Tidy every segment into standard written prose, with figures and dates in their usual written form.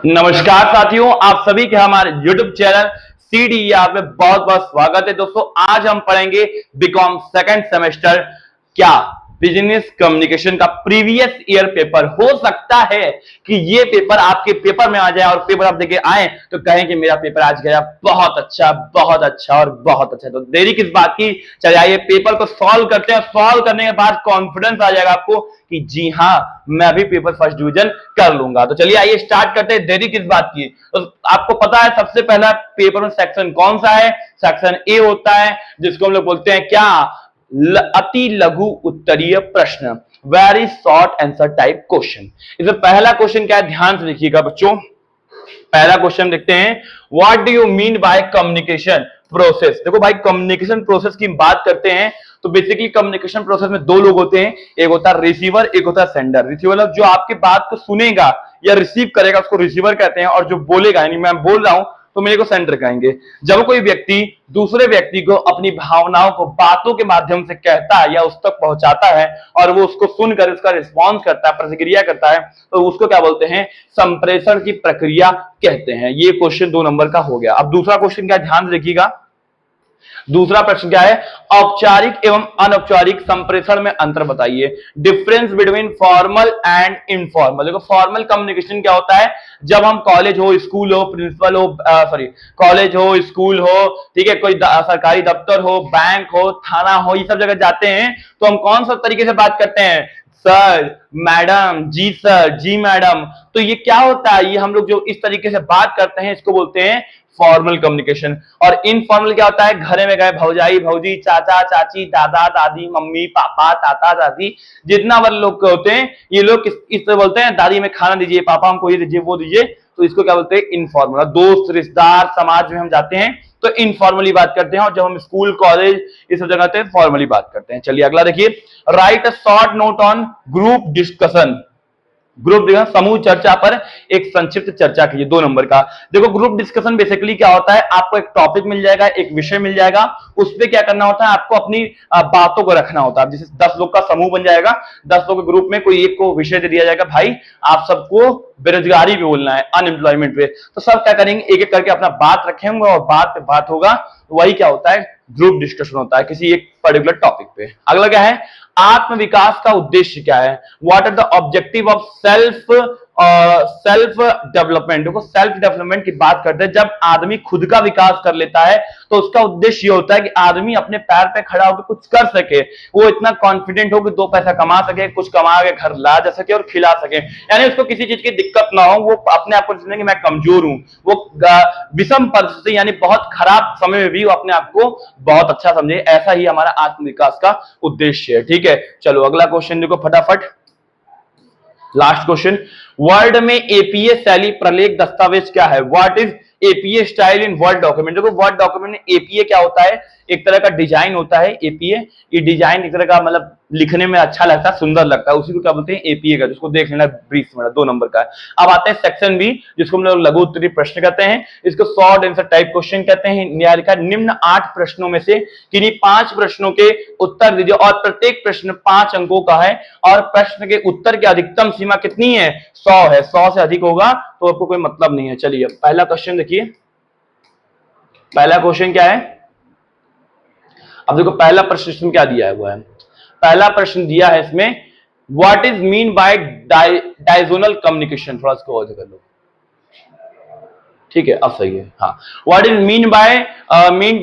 नमस्कार साथियों, आप सभी के हमारे YouTube चैनल CDER पे बहुत बहुत स्वागत है। दोस्तों, आज हम पढ़ेंगे बीकॉम सेकंड सेमेस्टर क्या बिजनेस कम्युनिकेशन का प्रीवियस ईयर पेपर। हो सकता है कि ये पेपर आपके पेपर में आ जाए और पेपर आप देके आए तो कहें कि मेरा पेपर आज गया बहुत अच्छा और बहुत अच्छा। तो देरी किस बात की, चलिए आइए पेपर को सॉल्व करते हैं। सॉल्व करने के बाद कॉन्फिडेंस आ जाएगा आपको कि जी हाँ, मैं भी पेपर फर्स्ट डिवीजन कर लूंगा। तो चलिए आइए स्टार्ट करते हैं, देरी किस बात की। तो आपको पता है सबसे पहला पेपर में सेक्शन कौन सा है? सेक्शन ए होता है, जिसको हम लोग बोलते हैं क्या, अति लघु उत्तरीय प्रश्न, very short answer type question. इसमें पहला क्वेश्चन क्या है, ध्यान से देखिएगा बच्चों। पहला क्वेश्चन देखते हैं, what do you mean by communication process. देखो भाई, कम्युनिकेशन प्रोसेस की बात करते हैं तो बेसिकली कम्युनिकेशन प्रोसेस में दो लोग होते हैं, एक होता है रिसीवर, एक होता है सेंडर। रिसीवर जो आपकी बात को सुनेगा या रिसीव करेगा उसको रिसीवर कहते हैं, और जो बोलेगा यानी मैं बोल रहा हूं तो मेरे को सेंडर कहेंगे। जब कोई व्यक्ति दूसरे व्यक्ति को अपनी भावनाओं को बातों के माध्यम से कहता है या उस तक पहुंचाता है और वो उसको सुनकर उसका रिस्पॉन्स करता है, प्रतिक्रिया करता है, तो उसको क्या बोलते हैं, संप्रेषण की प्रक्रिया कहते हैं। ये क्वेश्चन 2 नंबर का हो गया। अब दूसरा क्वेश्चन क्या, ध्यान से देखिएगा। दूसरा प्रश्न क्या है, औपचारिक एवं अनौपचारिक संप्रेषण में अंतर बताइए। Difference between formal and informal. देखो, फॉर्मल कम्युनिकेशन क्या होता है, जब हम कॉलेज हो, स्कूल हो, प्रिंसिपल हो, कॉलेज हो, स्कूल हो, ठीक है, कोई सरकारी दफ्तर हो, बैंक हो, थाना हो, ये सब जगह जाते हैं तो हम कौन सा तरीके से बात करते हैं, सर, मैडम, जी सर, जी मैडम। तो ये क्या होता है, ये हम लोग जो इस तरीके से बात करते हैं इसको बोलते हैं फॉर्मल कम्युनिकेशन। और इनफॉर्मल क्या होता है, घरे में गए भौजाई भौजी, चाचा चाची, दादा दादी, मम्मी पापा, ताता दादी, जितना वर्ग लोग होते हैं ये लोग इस तरह बोलते हैं, दादी में खाना दीजिए, पापा हमको ये दीजिए, वो दीजिए। तो इसको क्या बोलते हैं, इनफॉर्मल। दोस्त रिश्तेदार समाज में हम जाते हैं तो इनफॉर्मली बात करते हैं, और जब हम स्कूल कॉलेज इस सब जगह फॉर्मली बात करते हैं। चलिए अगला देखिए, right a short note on group discussion. Group discussion, समूह चर्चा पर एक संक्षिप्त चर्चा कीजिए। 2 नंबर का। देखो, ग्रुप डिस्कशन बेसिकली क्या होता है, आपको एक टॉपिक मिल जाएगा, एक विषय मिल जाएगा, उस पर क्या करना होता है, आपको अपनी बातों को रखना होता है। जैसे 10 लोग का समूह बन जाएगा, 10 लोग के ग्रुप में कोई एक को विषय दे दिया जाएगा, भाई आप सबको बेरोजगारी पे बोलना है, अनएम्प्लॉयमेंट पे। तो सब क्या करेंगे, एक एक करके अपना बात रखेंगे और बात पे बात होगा, वही क्या होता है, ग्रुप डिस्कशन होता है किसी एक पर्टिकुलर टॉपिक पे। अगला क्या है, आत्म विकास का उद्देश्य क्या है, what are the objective of self development. देखो, सेल्फ डेवलपमेंट की बात करते हैं, जब आदमी खुद का विकास कर लेता है तो उसका उद्देश्य ये होता है कि आदमी अपने पैर पे खड़ा होकर कुछ कर सके, वो इतना कॉन्फिडेंट हो कि 2 पैसा कमा सके, कुछ कमा के घर ला जा सके और खिला सके, यानी उसको किसी चीज की दिक्कत ना हो, वो अपने आप को समझे कि मैं कमजोर हूं, वो विषम परिस्थिति यानी बहुत खराब समय में भी वो अपने आप को बहुत अच्छा समझे। ऐसा ही हमारा आत्म विकास का उद्देश्य है। ठीक है, चलो अगला क्वेश्चन देखो फटाफट, लास्ट क्वेश्चन। वर्ड में एपीए शैली प्रलेख दस्तावेज क्या है, what is APA style in word document. देखो, वर्ड डॉक्यूमेंट में एपीए क्या होता है, एक तरह का डिजाइन होता है एपीए। ये डिजाइन एक तरह का मतलब लिखने में अच्छा लगता है, सुंदर लगता है, उसी को क्या बोलते हैं, एपीए का, जिसको देख लेना ब्रीफ में। 2 नंबर का है। अब आते हैं सेक्शन बी, जिसको हम लोग लघु उत्तरीय प्रश्न कहते हैं, इसको शॉर्ट आंसर टाइप क्वेश्चन कहते हैं। न्यायालिका निम्न 8 प्रश्नों में से किन्हीं 5 प्रश्नों के उत्तर दीजिए, और प्रत्येक प्रश्न 5 अंकों का है, और प्रश्न के उत्तर की अधिकतम सीमा कितनी है, 100 है। 100 से अधिक होगा तो आपको कोई मतलब नहीं है। चलिए पहला क्वेश्चन देखिए, पहला क्वेश्चन क्या है। अब देखो, पहला प्रश्न क्या दिया हुआ है, पहला प्रश्न दिया है इसमें, what is mean by diagonal communication. थोड़ा इसको और कर लो, ठीक है, अब सही है। हाँ, what is mean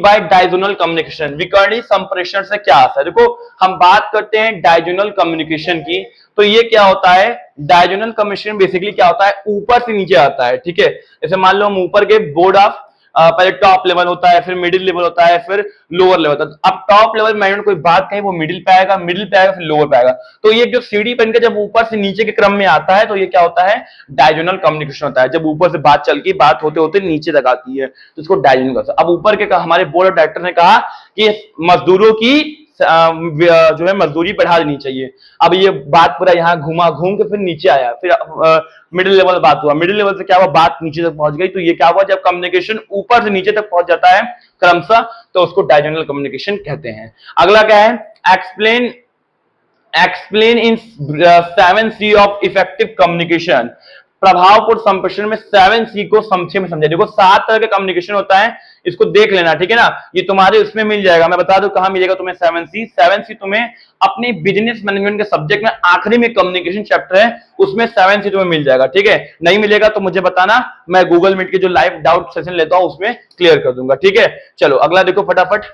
by diagonal communication, विकर्णीय संप्रेषण से क्या आता है। देखो, हम बात करते हैं डायजोनल कम्युनिकेशन की, तो ये क्या होता है, डायजोनल कम्युनिकेशन बेसिकली क्या होता है, ऊपर से नीचे आता है। ठीक है, जैसे मान लो हम ऊपर के बोर्ड ऑफ पहले टॉप लेवल होता है, फिर मिडिल लेवल होता है, फिर लोअर लेवल होता है। अब टॉप लेवल में कोई बात कहीं वो मिडिल पे आएगा, मिडिल पे आएगा, फिर लोअर पे आएगा। तो ये जो सीढ़ी बन के जब ऊपर से नीचे के क्रम में आता है तो ये क्या होता है, डायजोनल कम्युनिकेशन होता है। जब ऊपर से बात चल के बात होते होते नीचे तक आती है तो इसको डायजोनल कहते हैं। अब ऊपर के हमारे बोर्ड ऑफ डायरेक्टर ने कहा कि मजदूरों की जो है मजदूरी बढ़ा देनी चाहिए। अब ये बात पूरा यहाँ घूम के फिर नीचे आया, फिर मिडिल लेवल बात हुआ, मिडिल लेवल से क्या हुआ, बात नीचे तक पहुंच गई। तो ये क्या हुआ, जब कम्युनिकेशन ऊपर से नीचे तक पहुंच जाता है क्रमशः तो उसको डायजोनल कम्युनिकेशन कहते हैं। अगला क्या है, explain in 7 C of effective communication. प्रभावपूर्ण संप्रेषण में 7C को संक्षेप में समझा। देखो 7 तरह के कम्युनिकेशन होता है, इसको देख लेना, ठीक है ना। ये तुम्हारे उसमें मिल जाएगा, मैं बता दूं कहां मिलेगा तुम्हें 7C तुम्हें अपनी बिजनेस मैनेजमेंट के सब्जेक्ट में आखिरी में कम्युनिकेशन चैप्टर है, उसमें 7C तुम्हें मिल जाएगा, ठीक है। नहीं मिलेगा तो मुझे बताना, मैं गूगल मीट के जो लाइव डाउट सेशन लेता हूं उसमें क्लियर कर दूंगा, ठीक है। चलो अगला देखो फटाफट,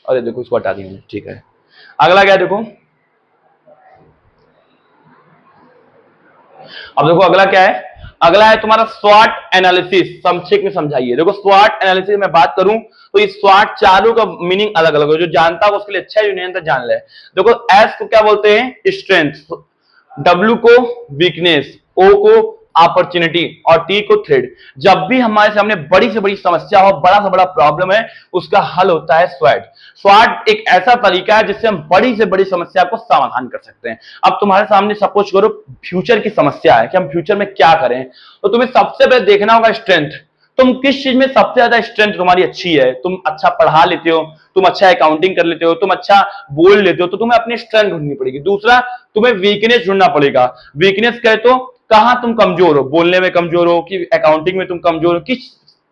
अरे देखो इसको हटा दी, ठीक है। अगला क्या देखो, अब देखो अगला क्या है, अगला है तुम्हारा स्वॉट एनालिसिस, संक्षेप में समझाइए। देखो स्वॉट एनालिसिस में बात करूं तो ये स्वॉट चारों का मीनिंग अलग अलग है, जो जानता है उसके लिए अच्छा है, जो नहीं जानता जान ले। देखो एस को क्या बोलते हैं, स्ट्रेंथ, डब्ल्यू को वीकनेस, ओ को अपॉर्चुनिटी और टी को थ्रेड। जब भी हमारे सामने बड़ी से बड़ी समस्या हो, बड़ा से बड़ा प्रॉब्लम है, उसका हल होता है स्वॉट। स्वॉट एक ऐसा तरीका है जिससे हम बड़ी से बड़ी समस्या को समाधान कर सकते हैं। अब तुम्हारे सामने सपोज करो फ्यूचर की समस्या है कि हम फ्यूचर में क्या करें, तो तुम्हें सबसे पहले देखना होगा स्ट्रेंथ। तुम किस चीज में सबसे ज्यादा स्ट्रेंथ तुम्हारी अच्छी है, तुम अच्छा पढ़ा लेते हो, तुम अच्छा अकाउंटिंग कर लेते हो, तुम अच्छा बोल लेते हो, तो तुम्हें अपनी स्ट्रेंथ ढूंढनी पड़ेगी। दूसरा, तुम्हें वीकनेस ढूंढना पड़ेगा। वीकनेस कहे तो कहां तुम कमजोर हो, बोलने में कमजोर हो कि अकाउंटिंग में तुम कमजोर हो, किस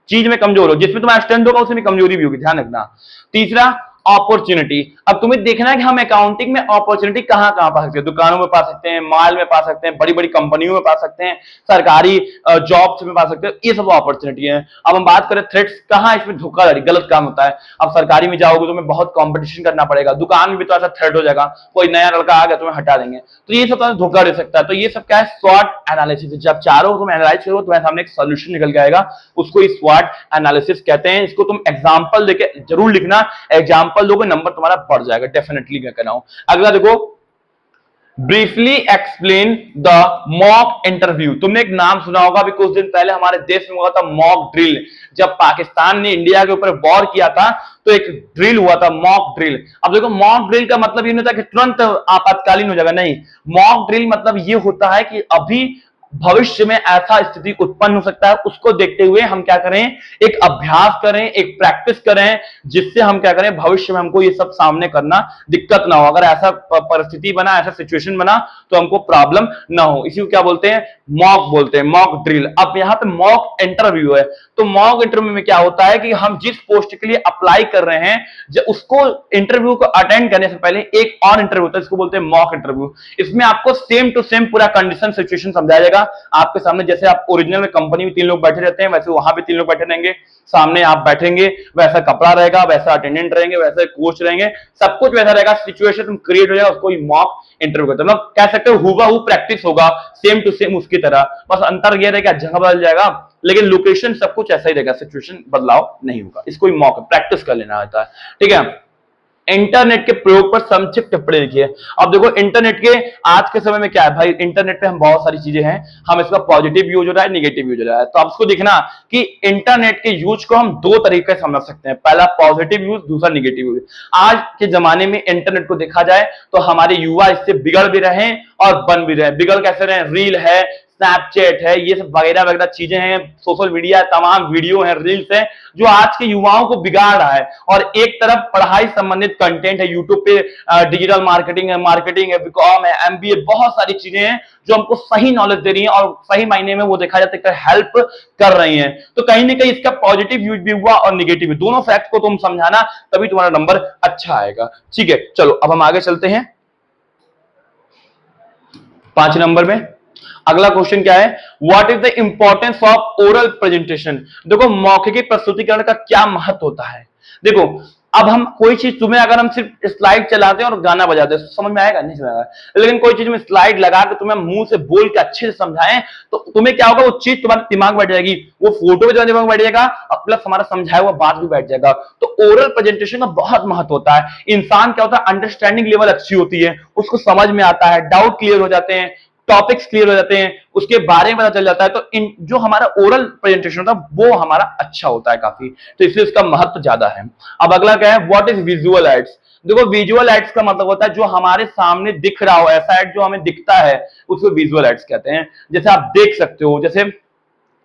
चीज में कमजोर हो, जिसमें तुम्हारा स्ट्रेंथ होगा उसमें कमजोरी भी होगी, ध्यान रखना। तीसरा, अपॉर्चुनिटी। अब तुम्हें देखना है कि हम अकाउंटिंग में अपॉर्चुनिटी कहां कहां पा सकते हैं, दुकानों में पा सकते हैं, माल में पा सकते हैं, बड़ी बड़ी कंपनियों में पा सकते हैं, सरकारी जॉब्स में पा सकते हैं, ये सब अपॉर्चुनिटी है। अब हम बात करें थ्रेट्स, कहां इसमें धोखाधड़ी गलत काम होता है। अब सरकारी में जाओगे तो तुम्हें बहुत कंपटीशन करना पड़ेगा, दुकान में भी तो ऐसा थ्रेट हो जाएगा, कोई नया लड़का आ गया तुम्हें हटा देंगे, तो ये सब धोखा दे सकता है। तो ये सब क्या है, स्वॉट एनालिसिस। जब चारों तुम एनालाइज करो तुम्हारे सामने एक सोल्यूशन निकल के आएगा, उसको ही स्वॉट एनालिसिस कहते हैं। इसको तुम एग्जांपल देके जरूर लिखना, एग्जांपल दोगे नंबर तुम्हारा बढ़ जाएगा, डेफिनेटली मैं कह रहा हूं। अगला देखो, briefly explain the mock interview. तुमने एक नाम सुना होगा, अभी कुछ दिन पहले हमारे देश में हुआ था मॉक ड्रिल। जब पाकिस्तान ने इंडिया के ऊपर वॉर किया था तो एक ड्रिल हुआ था, मॉक ड्रिल। अब देखो मॉक ड्रिल का मतलब ये नहीं होता कि तुरंत आपातकालीन हो जाएगा, नहीं। मॉक ड्रिल मतलब ये होता है कि अभी भविष्य में ऐसा स्थिति उत्पन्न हो सकता है, उसको देखते हुए हम क्या करें, एक अभ्यास करें, एक प्रैक्टिस करें, जिससे हम क्या करें, भविष्य में हमको ये सब सामने करना दिक्कत ना हो। अगर ऐसा परिस्थिति बना, ऐसा सिचुएशन बना तो हमको प्रॉब्लम ना हो, इसी को क्या बोलते हैं, मॉक बोलते हैं, मॉक ड्रिल। अब यहाँ पे मॉक इंटरव्यू है, तो मॉक इंटरव्यू में क्या होता है कि हम जिस पोस्ट के लिए अप्लाई कर रहे हैं, जब उसको इंटरव्यू को अटेंड करने से पहले एक और इंटरव्यू होता है, इसको बोलते हैं मॉक इंटरव्यू। इसमें आपको सेम टू सेम पूरा कंडीशन सिचुएशन समझाया जाएगा आपके सामने। जैसे आप ओरिजिनल में कंपनी में 3 लोग बैठे रहते हैं, वैसे वहां भी 3 लोग बैठे रहेंगे, सामने आप बैठेंगे, वैसा कपड़ा रहेगा, वैसा अटेंडेंट रहेंगे, वैसे कोच रहेंगे, सब कुछ वैसा रहेगा, सिचुएशन क्रिएट हो जाएगा, उसको मॉक इंटरव्यू कहते हैं। मतलब कह सकते हो हुबहू प्रैक्टिस होगा, सेम टू सेम उसकी तरह, बस अंतर यह रहेगा जगह बदल जाएगा, लेकिन लोकेशन सब कुछ ऐसा ही रहेगा, सिचुएशन बदलाव नहीं होगा। इसको मॉक प्रैक्टिस कर लेना होता है, ठीक है। इंटरनेट के प्रयोग पर संक्षिप्त टिप्पणी लिखिए। अब देखो इंटरनेट के आज के समय में क्या है भाई, इंटरनेट पे हम बहुत सारी चीजें हैं, हम इसका पॉजिटिव यूज हो रहा है, नेगेटिव यूज हो रहा है। तो आप इसको देखना कि इंटरनेट के यूज को हम 2 तरीके से समझ सकते हैं, पहला पॉजिटिव यूज, दूसरा नेगेटिव यूज। आज के जमाने में इंटरनेट को देखा जाए तो हमारे युवा इससे बिगड़ भी रहे हैं और बन भी रहे हैं। बिगड़ कैसे रहे हैं, रील है, स्नैपचैट है, ये सब वगैरह वगैरह चीजें हैं, सोशल मीडिया, तमाम वीडियो है, रील्स है, जो आज के युवाओं को बिगाड़ रहा है। और एक तरफ पढ़ाई संबंधित कंटेंट है, यूट्यूब पे डिजिटल मार्केटिंग है, बीकॉम है, एमबीए, बहुत सारी चीजें हैं जो हमको सही नॉलेज दे रही हैं और सही मायने में वो देखा जाता है हेल्प कर रही हैं। तो कहीं ना कहीं इसका पॉजिटिव यूज भी हुआ और निगेटिव भी, दोनों फैक्ट को तुम समझाना, तभी तुम्हारा नंबर अच्छा आएगा, ठीक है। चलो अब हम आगे चलते हैं 5 नंबर में। अगला क्वेश्चन क्या है, what is the importance of oral presentation. देखो मौखिक प्रस्तुतिकरण का क्या महत्व होता है। देखो अब हम कोई चीज, तुम्हें अगर हम सिर्फ स्लाइड चलाते हैं और गाना बजाते हैं समझ में आएगा, नहीं समझ आएगा। लेकिन कोई चीज में स्लाइड लगा के तुम्हें मुंह से बोल के अच्छे से समझाएं तो तुम्हें क्या होगा, वो चीज तुम्हारे दिमाग में बैठ जाएगी, वो फोटो भी तुम्हारे दिमाग में बैठ जाएगा, प्लस हमारा समझाया हुआ बात भी बैठ जाएगा। तो ओरल प्रेजेंटेशन का बहुत महत्व होता है। इंसान क्या होता है, अंडरस्टैंडिंग लेवल अच्छी होती है, उसको समझ में आता है, डाउट क्लियर हो जाते हैं, टॉपिक्स क्लियर हो जाते हैं, उसके बारे में पता चल जाता है। तो जो हमारा ओरल प्रेजेंटेशन होता है वो हमारा अच्छा होता है काफी, तो इसलिए इसका महत्व ज्यादा है। अब अगला क्या है, व्हाट इज विजुअल एड्स। देखो विजुअल एड्स का मतलब होता है जो हमारे सामने दिख रहा हो, ऐसा एड जो हमें दिखता है उसको विजुअल एड्स कहते हैं। जैसे आप देख सकते हो, जैसे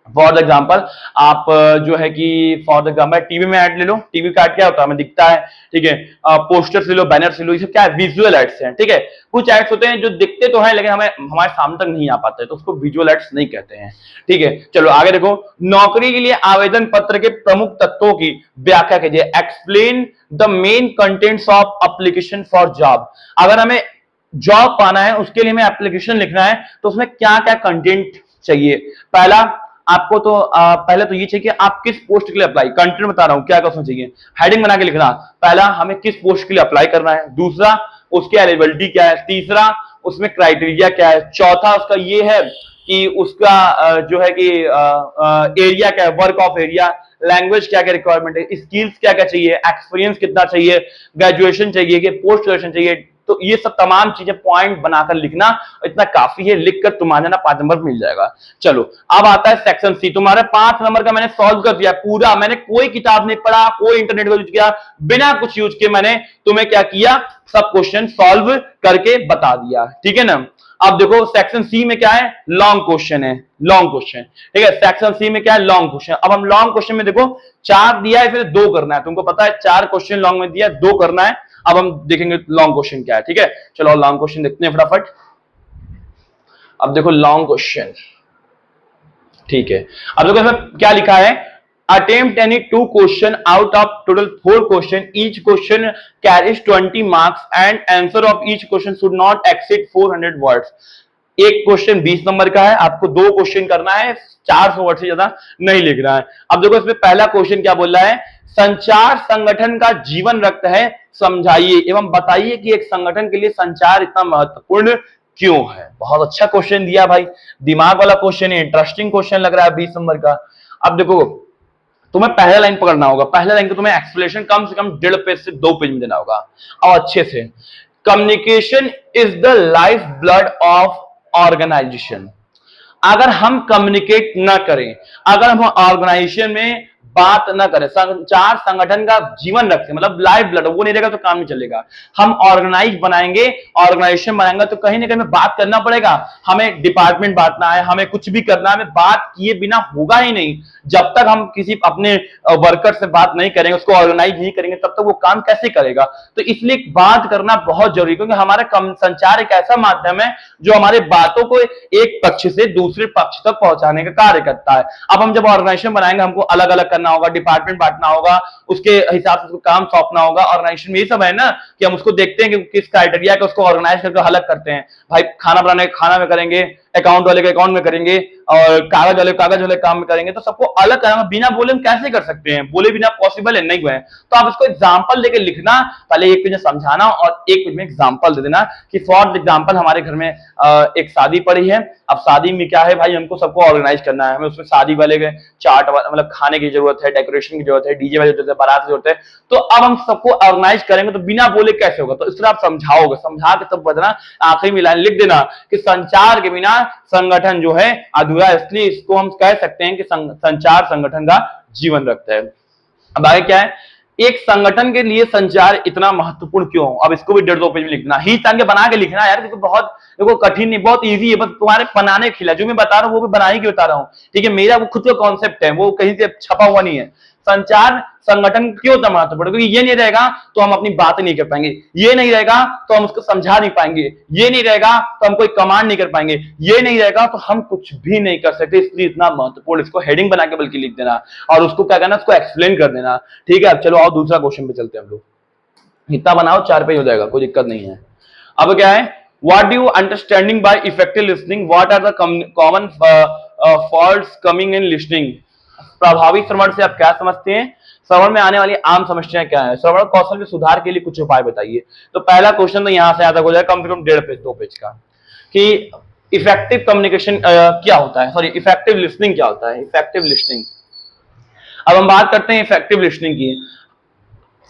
फॉर एग्जाम्पल आप जो है कि फॉर एग्जाम्पल टीवी में ऐड ले लो, टीवी का ऐड क्या होता है, हमें दिखता है, ठीक है। पोस्टर्स ले लो, बैनर्स ले लो, ये सब क्या है, विजुअल एड्स हैं, ठीक है। कुछ एड्स होते हैं जो दिखते तो हैं लेकिन हमें हमारे सामने तक नहीं आ पाते, तो उसको विजुअल एड्स नहीं कहते हैं, ठीक है। चलो आगे देखो, नौकरी के लिए आवेदन पत्र के प्रमुख तत्वों की व्याख्या कीजिए। Explain the main contents of application for job. अगर हमें जॉब पाना है उसके लिए हमें एप्लीकेशन लिखना है तो उसमें क्या क्या कंटेंट चाहिए। पहला, आपको तो पहले तो ये चाहिए कि आप किस पोस्ट के लिए अप्लाई, कंटेंट बता रहा हूं क्या क्या उसमें चाहिए, हेडिंग बना के लिखना। पहला, हमें किस पोस्ट के लिए अप्लाई करना है। दूसरा, उसकी एलिजिबिलिटी क्या है। तीसरा, उसमें क्राइटेरिया क्या है। चौथा, उसका ये है कि उसका जो है कि एरिया क्या है, वर्क ऑफ एरिया, लैंग्वेज क्या क्या रिक्वायरमेंट है, स्किल्स क्या क्या चाहिए, एक्सपीरियंस कितना चाहिए, ग्रेजुएशन चाहिए कि पोस्ट ग्रेजुएशन चाहिए। तो ये सब तमाम चीजें पॉइंट बनाकर लिखना, इतना काफी है, लिखकर तुम्हारा ना 5 नंबर मिल जाएगा। चलो अब आता है सेक्शन सी। तुम्हारे 5 नंबर का मैंने सॉल्व कर दिया पूरा, मैंने कोई किताब नहीं पढ़ा, कोई इंटरनेट का यूज किया, बिना कुछ यूज किए मैंने तुम्हें क्या किया, सब क्वेश्चन सॉल्व करके बता दिया, ठीक है ना। अब देखो सेक्शन सी में क्या है, लॉन्ग क्वेश्चन है, लॉन्ग क्वेश्चन, ठीक है। सेक्शन सी में क्या है, लॉन्ग क्वेश्चन। अब हम लॉन्ग क्वेश्चन में देखो 4 दिया है, फिर 2 करना है, तुमको पता है 4 क्वेश्चन लॉन्ग में दिया है, 2 करना है। अब हम देखेंगे लॉन्ग क्वेश्चन क्या है, ठीक है। चलो लॉन्ग क्वेश्चन देखते हैं फटाफट। अब देखो लॉन्ग क्वेश्चन, ठीक है। अब देखो इसमें क्या लिखा है, attempt any 2 question out of total 4 question, each question carries 20 marks and answer of each question should not exceed 400 words। एक क्वेश्चन 20 नंबर का है, आपको 2 क्वेश्चन करना है, 400 वर्ड से ज्यादा नहीं लिख रहा है। अब देखो इसमें पहला क्वेश्चन क्या बोल रहा है, संचार संगठन का जीवन रक्त है, समझाइए एवं बताइए कि एक संगठन के लिए संचार इतना महत्वपूर्ण क्यों है। बहुत अच्छा क्वेश्चन दिया भाई, दिमाग वाला क्वेश्चन है, इंटरेस्टिंग क्वेश्चन लग रहा है 20 नंबर का। अब देखो तुम्हें पहला लाइन पकड़ना होगा, पहला लाइन को तुम्हें एक्सप्लेनेशन कम से कम 1.5 पेज से 2 पेज में देना होगा और अच्छे से। Communication is the life blood of organization. अगर हम कम्युनिकेट ना करें, अगर हम ऑर्गेनाइजेशन में बात ना करें, संचार संगठन का जीवन रखते, मतलब लाइफ ब्लड, वो नहीं रहेगा तो काम नहीं चलेगा। हम ऑर्गेनाइज बनाएंगे, ऑर्गेनाइजेशन बनाएंगे तो कहीं ना कहीं हमें बात करना पड़ेगा, हमें डिपार्टमेंट बांटना है, हमें कुछ भी करना है, हमें बात किए बिना होगा ही नहीं। जब तक हम किसी अपने वर्कर से बात नहीं करेंगे, उसको ऑर्गेनाइज नहीं करेंगे, तब तक वो काम कैसे करेगा। तो इसलिए बात करना बहुत जरूरी, क्योंकि हमारा संचार एक ऐसा माध्यम है जो हमारे बातों को एक पक्ष से दूसरे पक्ष तक पहुंचाने का कार्य करता है। अब हम जब ऑर्गेनाइजेशन बनाएंगे, हमको अलग अलग करना होगा, डिपार्टमेंट बांटना होगा, उसके हिसाब से उसको काम सौंपना होगा। ऑर्गेनाइजेशन में ये सब है ना कि हम उसको देखते हैं कि किस क्राइटेरिया का उसको ऑर्गेनाइज करके अलग करते हैं। भाई खाना बनाने खाना में करेंगे, अकाउंट वाले के अकाउंट में करेंगे, और कागज वाले काम में करेंगे। तो सबको अलग करना बिना बोले हम कैसे कर सकते हैं, बोले बिना पॉसिबल है नहीं है। तो आप इसको एग्जांपल देके लिखना, पहले एक पेज में समझाना और एक पेज में एग्जांपल दे देना कि फॉर एग्जांपल हमारे घर में एक शादी पड़ी है। अब शादी में क्या है भाई, हमको सबको ऑर्गेनाइज करना है, हमें उसमें शादी वाले के चार्ट मतलब खाने की जरूरत है, डेकोरेशन की जरूरत है, डीजे वाली जरूरत है, बारात की जरूरत है। तो अब हम सबको ऑर्गेनाइज करेंगे तो बिना बोले कैसे होगा। तो इस तरह आप समझाओगे, समझा के तब बताना, आखिरी में लाइन लिख देना कि संचार के बिना संगठन जो है अधूरा, इसलिए इसको हम कह सकते हैं कि संचार संगठन का जीवन रखता है। अब आगे क्या है, एक संगठन के लिए संचार इतना महत्वपूर्ण क्यों। अब इसको भी 1.5-2 पेज में लिखना, ही तान के बना के लिखना यार, क्योंकि बहुत देखो कठिन नहीं, बहुत इजी है, बस तुम्हारे बनाने खिला। जो मैं बता रहा हूँ वो भी बना ही के बता रहा हूँ, ठीक है। मेरा वो खुद का कॉन्सेप्ट है, वो कहीं से छपा हुआ नहीं है। संचार संगठन क्यों इतना महत्वपूर्ण, क्योंकि ये नहीं रहेगा तो हम अपनी बात नहीं कर पाएंगे, ये नहीं रहेगा तो हम उसको समझा नहीं पाएंगे, ये नहीं रहेगा तो हम कोई कमांड नहीं कर पाएंगे, ये नहीं रहेगा तो हम कुछ भी नहीं कर सकते। इसलिए इतना महत्वपूर्ण, इसको हेडिंग बना के बल्कि लिख देना और उसको क्या करना, उसको एक्सप्लेन कर देना, ठीक है। अब चलो और दूसरा क्वेश्चन पे चलते हैं हम लोग। इतना बनाओ 4 पेज हो जाएगा, कोई दिक्कत नहीं है। अब क्या है, what do you understanding by effective listening, what are the common faults coming in listening. प्रभावी श्रवण से आप क्या समझते हैं, श्रवण में आने वाली आम समस्याएं क्या है, श्रवण कौशल में सुधार के लिए कुछ उपाय बताइए। तो पहला क्वेश्चन तो यहां से आता हो जाएगा कम से कम 1.5 पेज 2 पेज का, कि इफेक्टिव कम्युनिकेशन क्या होता है, सॉरी इफेक्टिव लिसनिंग क्या होता है, इफेक्टिव लिसनिंग। अब हम बात करते हैं इफेक्टिव लिसनिंग की।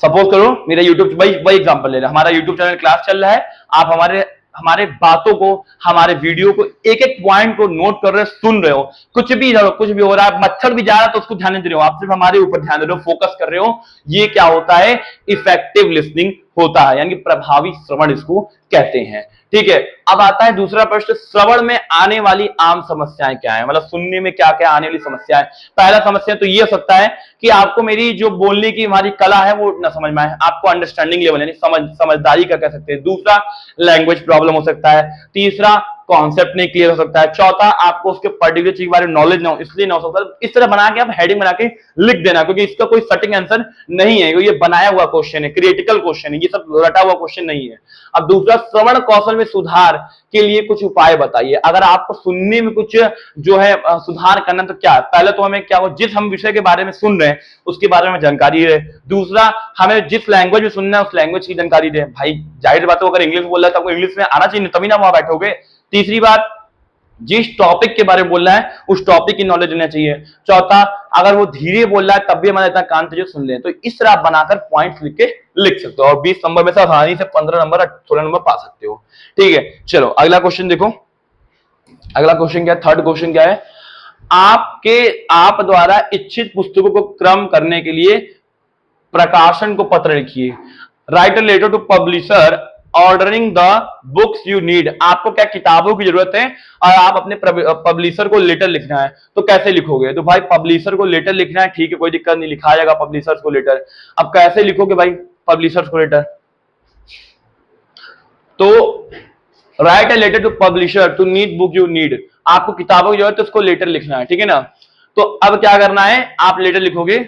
सपोज करो मेरा यूट्यूब, वही एग्जांपल ले रहा, हमारा यूट्यूब चैनल क्लास चल रहा है, आप हमारे बातों को, हमारे वीडियो को, एक एक पॉइंट को नोट कर रहे हो, सुन रहे हो, कुछ भी हो रहा है, मच्छर भी जा रहा है तो उसको ध्यान नहीं दे रहे हो, आप सिर्फ हमारे ऊपर ध्यान दे रहे हो, फोकस कर रहे हो। ये क्या होता है, इफेक्टिव लिसनिंग होता है, यानी प्रभावी श्रवण इसको कहते हैं। ठीक है, अब आता है दूसरा प्रश्न, श्रवण में आने वाली आम समस्याएं क्या है, मतलब सुनने में क्या क्या आने वाली समस्याएं। पहला समस्या तो ये हो सकता है कि आपको मेरी जो बोलने की हमारी कला है वो ना समझ में आए, आपको अंडरस्टैंडिंग लेवल यानी समझदारी का कह सकते हैं। दूसरा, लैंग्वेज प्रॉब्लम हो सकता है। तीसरा, कॉन्सेप्ट नहीं क्लियर हो सकता है। चौथा, आपको उसके पर्टिकुलर चीज के बारे में नॉलेज ना हो, इसलिए ना हो सकता। इस तरह बना के आप हेडिंग बना के लिख देना, क्योंकि इसका कोई सटिक आंसर नहीं है, ये बनाया हुआ क्वेश्चन है, क्रिटिकल क्वेश्चन है, ये सब रटा हुआ क्वेश्चन नहीं है। अब दूसरा, श्रवण कौशल में सुधार के लिए कुछ उपाय बताइए। अगर आपको सुनने में कुछ जो है सुधार करना, तो क्या, पहले तो हमें क्या हो, जिस हम विषय के बारे में सुन रहे हैं उसके बारे में जानकारी है। दूसरा, हमें जिस लैंग्वेज में सुनना है उस लैंग्वेज की जानकारी दे। भाई जाहिर बात है, अगर इंग्लिश बोल रहा है तो आपको इंग्लिश में आना चाहिए, तभी ना वहां बैठोगे। तीसरी बात, जिस टॉपिक के बारे में बोल रहा है उस टॉपिक की नॉलेज होना चाहिए। चौथा, अगर वो धीरे बोल रहा है तब भी हमारा इतना कान से सुन ले, तो इस तरह आप बनाकर पॉइंट्स लिख के लिख सकते हो, और 20 नंबर में से आसानी से 15 नंबर 16 नंबर पा सकते हो। ठीक है, चलो अगला क्वेश्चन देखो। अगला क्वेश्चन क्या है, थर्ड क्वेश्चन क्या है, आप द्वारा इच्छित पुस्तकों को क्रम करने के लिए प्रकाशन को पत्र लिखिए। Write a letter to publisher ordering the books you need. आपको क्या किताबों की जरूरत है और आप अपने पब्लिशर को लेटर लिखना है, तो कैसे लिखोगे। तो भाई पब्लिशर को लेटर लिखना है, ठीक है, कोई दिक्कत नहीं, लिखा जाएगा पब्लिशर को लेटर। अब कैसे लिखोगे भाई पब्लिशर को लेटर, तो write a letter to publisher to need book you need. आपको किताबों की जरूरत है, उसको लेटर लिखना है, ठीक है ना। तो अब क्या करना है, आप लेटर लिखोगे,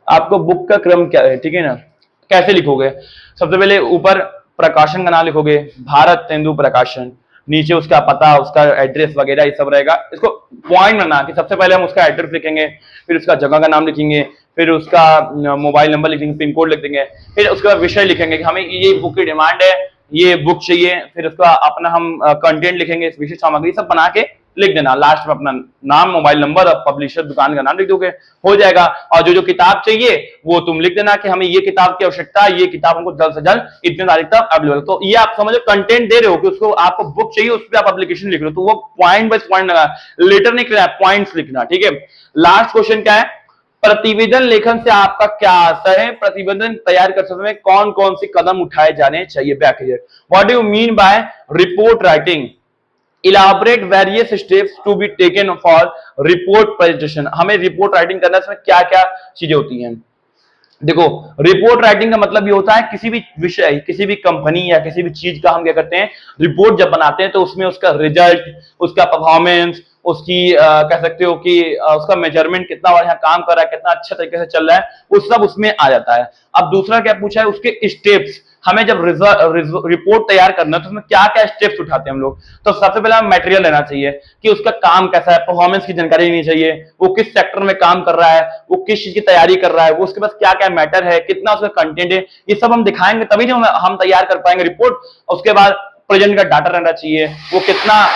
आपको बुक का क्रम क्या है, ठीक है ना, कैसे लिखोगे। सबसे पहले ऊपर प्रकाशन का नाम लिखोगे, भारत तेंदु प्रकाशन, नीचे उसका पता, उसका एड्रेस वगैरह ये सब रहेगा। इसको पॉइंट करना कि सबसे पहले हम उसका एड्रेस लिखेंगे, फिर उसका जगह का नाम लिखेंगे, फिर उसका मोबाइल नंबर लिखेंगे, पिन कोड लिख देंगे, फिर उसका विषय लिखेंगे कि हमें ये बुक की डिमांड है, ये बुक चाहिए, फिर उसका अपना हम कंटेंट लिखेंगे, विषय सामग्री सब बना के लिख देना। लास्ट में अपना नाम, मोबाइल नंबर और पब्लिशर दुकान का नाम लिख दोगे, हो जाएगा। और जो जो किताब चाहिए वो तुम लिख देना कि हमें ये किताब की आवश्यकता है, ये किताब हमको जल्द से जल्द इतने तारीख तक अवेलेबल। तो ये आप समझो कंटेंट दे रहे हो कि उसको आपको बुक चाहिए, उस पर आप एप्लीकेशन लिख रहे हो, तो वो पॉइंट बाय पॉइंट लगा, लेटर नहीं लिखना, पॉइंट्स लिखना, ठीक है। लास्ट क्वेश्चन क्या है, प्रतिवेदन लेखन से आपका क्या आशय है, प्रतिवेदन तैयार करते समय कौन कौन से कदम उठाए जाने चाहिए। What do you mean by report writing, elaborate various steps to be taken for report presentation. हमें रिपोर्ट राइटिंग करने में क्या क्या चीजें होती हैं। देखो, रिपोर्ट राइटिंग का मतलब ये होता है किसी भी विषय, किसी भी कंपनी या किसी भी चीज का हम क्या करते हैं, रिपोर्ट जब बनाते हैं तो उसमें उसका रिजल्ट, उसका परफॉर्मेंस, उसकी कह सकते हो कि उसका मेजरमेंट, कितना और यहाँ काम कर रहा है, कितना अच्छा तरीके से चल रहा है, वो सब उसमें आ जाता है। अब दूसरा क्या पूछा है, उसके स्टेप्स, हमें जब रिपोर्ट तैयार करना है तो उसमें क्या क्या स्टेप्स उठाते हैं हम लोग। तो सबसे पहले हमें मटेरियल लेना चाहिए कि उसका काम कैसा है, परफॉर्मेंस की जानकारी लेनी चाहिए, वो किस सेक्टर में काम कर रहा है, वो किस चीज की तैयारी कर रहा है, वो उसके पास क्या क्या मैटर है, कितना उसका कंटेंट है, ये सब हम दिखाएंगे तभी जो हम तैयार कर पाएंगे रिपोर्ट। उसके बाद प्रेजेंट का डाटा रहना चाहिए, वो कितना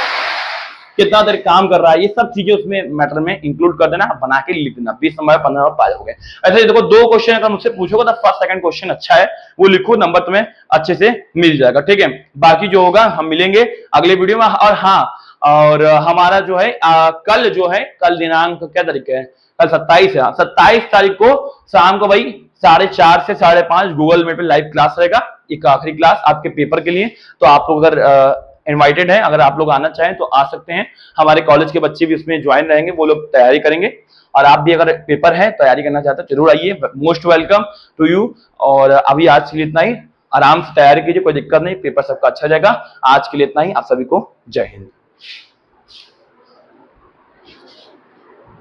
देर काम कर रहा है, ये सब चीजें उसमें मैटर में इंक्लूड कर देना, बना के लिख देना। 20 नंबर 15 नंबर पा जाओगे। ऐसे देखो, दो क्वेश्चन अगर मुझसे पूछोगे तो फर्स्ट सेकंड क्वेश्चन अच्छा है वो लिखो, नंबर तुम्हें अच्छे से मिल जाएगा, ठीक है। बाकी जो होगा हम मिलेंगे अगले वीडियो में। और हाँ, और हमारा जो है कल जो है, कल दिनांक क्या तारीख है, कल 27 है, 27 तारीख को शाम को भाई 4:30 से 5:30 गूगल मीट पे लाइव क्लास रहेगा, एक आखिरी क्लास आपके पेपर के लिए। तो आप लोग अगर इनवाइटेड है, अगर आप लोग आना चाहें तो आ सकते हैं। हमारे कॉलेज के बच्चे भी उसमें ज्वाइन रहेंगे, वो लोग तैयारी करेंगे, और आप भी अगर पेपर है तैयारी करना चाहते हो जरूर आइए, मोस्ट वेलकम टू यू। और अभी आज के लिए इतना ही, आराम से तैयारी कीजिए, कोई दिक्कत नहीं, पेपर सबका अच्छा जाएगा। आज के लिए इतना ही, आप सभी को जय हिंद।